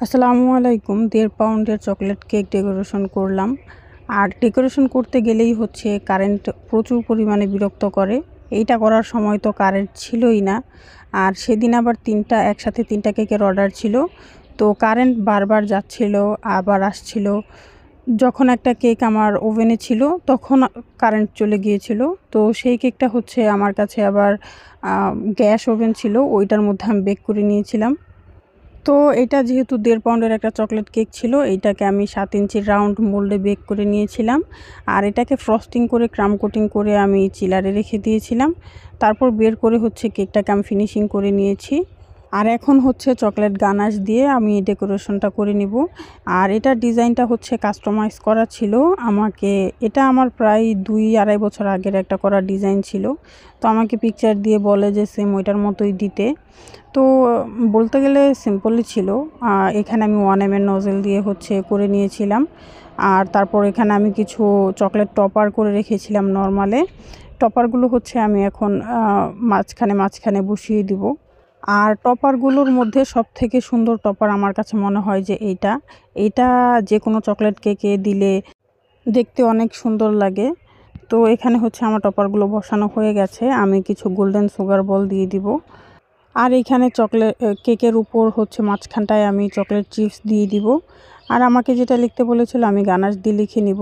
আসসালামু আলাইকুম। 1.5 পাউন্ডের চকলেট কেক ডেকোরেশন করলাম। আর ডেকোরেশন করতে গেলেই হচ্ছে কারেন্ট প্রচুর পরিমাণে বিরক্ত করে। এইটা করার সময় তো কারেন্ট ছিলই না। আর সেদিন আবার একসাথে 3টা কেকের অর্ডার ছিল। তো কারেন্ট বারবার যাচ্ছিল, আবার আসছিল। যখন একটা কেক আমার ওভেনে ছিল তখন কারেন্ট চলে গিয়েছিল। তো সেই কেকটা হচ্ছে আমার কাছে আবার গ্যাস ওভেন ছিল, ওইটার মধ্যে আমি বেক করে নিয়েছিলাম। তো এটা যেহেতু 1.5 পাউন্ডের একটা চকলেট কেক ছিল, এইটাকে আমি 7 ইঞ্চির রাউন্ড মোল্ডে বেক করে নিয়েছিলাম। আর এটাকে ফ্রস্টিং করে ক্রাম কোটিং করে আমি চিলারে রেখে দিয়েছিলাম। তারপর বের করে হচ্ছে কেকটাকে আমি ফিনিশিং করে নিয়েছি। আর এখন হচ্ছে চকলেট গানাশ দিয়ে আমি ডেকোরেশনটা করে নিব। আর এটার ডিজাইনটা হচ্ছে কাস্টমাইজ করা ছিল। এটা আমার প্রায় 2-2.5 বছর আগের একটা করা ডিজাইন ছিল। তো আমাকে পিকচার দিয়ে বলে যে সেম ওইটার মতোই দিতে। তো বলতে গেলে সিম্পলই ছিল। এখানে আমি 1 mm নজেল দিয়ে হচ্ছে করে নিয়েছিলাম। আর তারপর এখানে আমি কিছু চকলেট টপার করে রেখেছিলাম নরমালে। টপারগুলো হচ্ছে আমি এখন মাঝখানে বসিয়ে দিব। আর টপারগুলোর মধ্যে সবথেকে সুন্দর টপার আমার কাছে মনে হয় যে এইটা যেকোনো চকলেট কেকে দিলে দেখতে অনেক সুন্দর লাগে। তো এখানে হচ্ছে আমার টপারগুলো বসানো হয়ে গেছে। আমি কিছু গোল্ডেন সুগার বল দিয়ে দিব। আর এইখানে কেকের উপর হচ্ছে মাঝখানটায় আমি চকলেট চিপস দিয়ে দিব। আর আমাকে যেটা লিখতে বলেছিল আমি গানাশ দিয়ে লিখে নিব।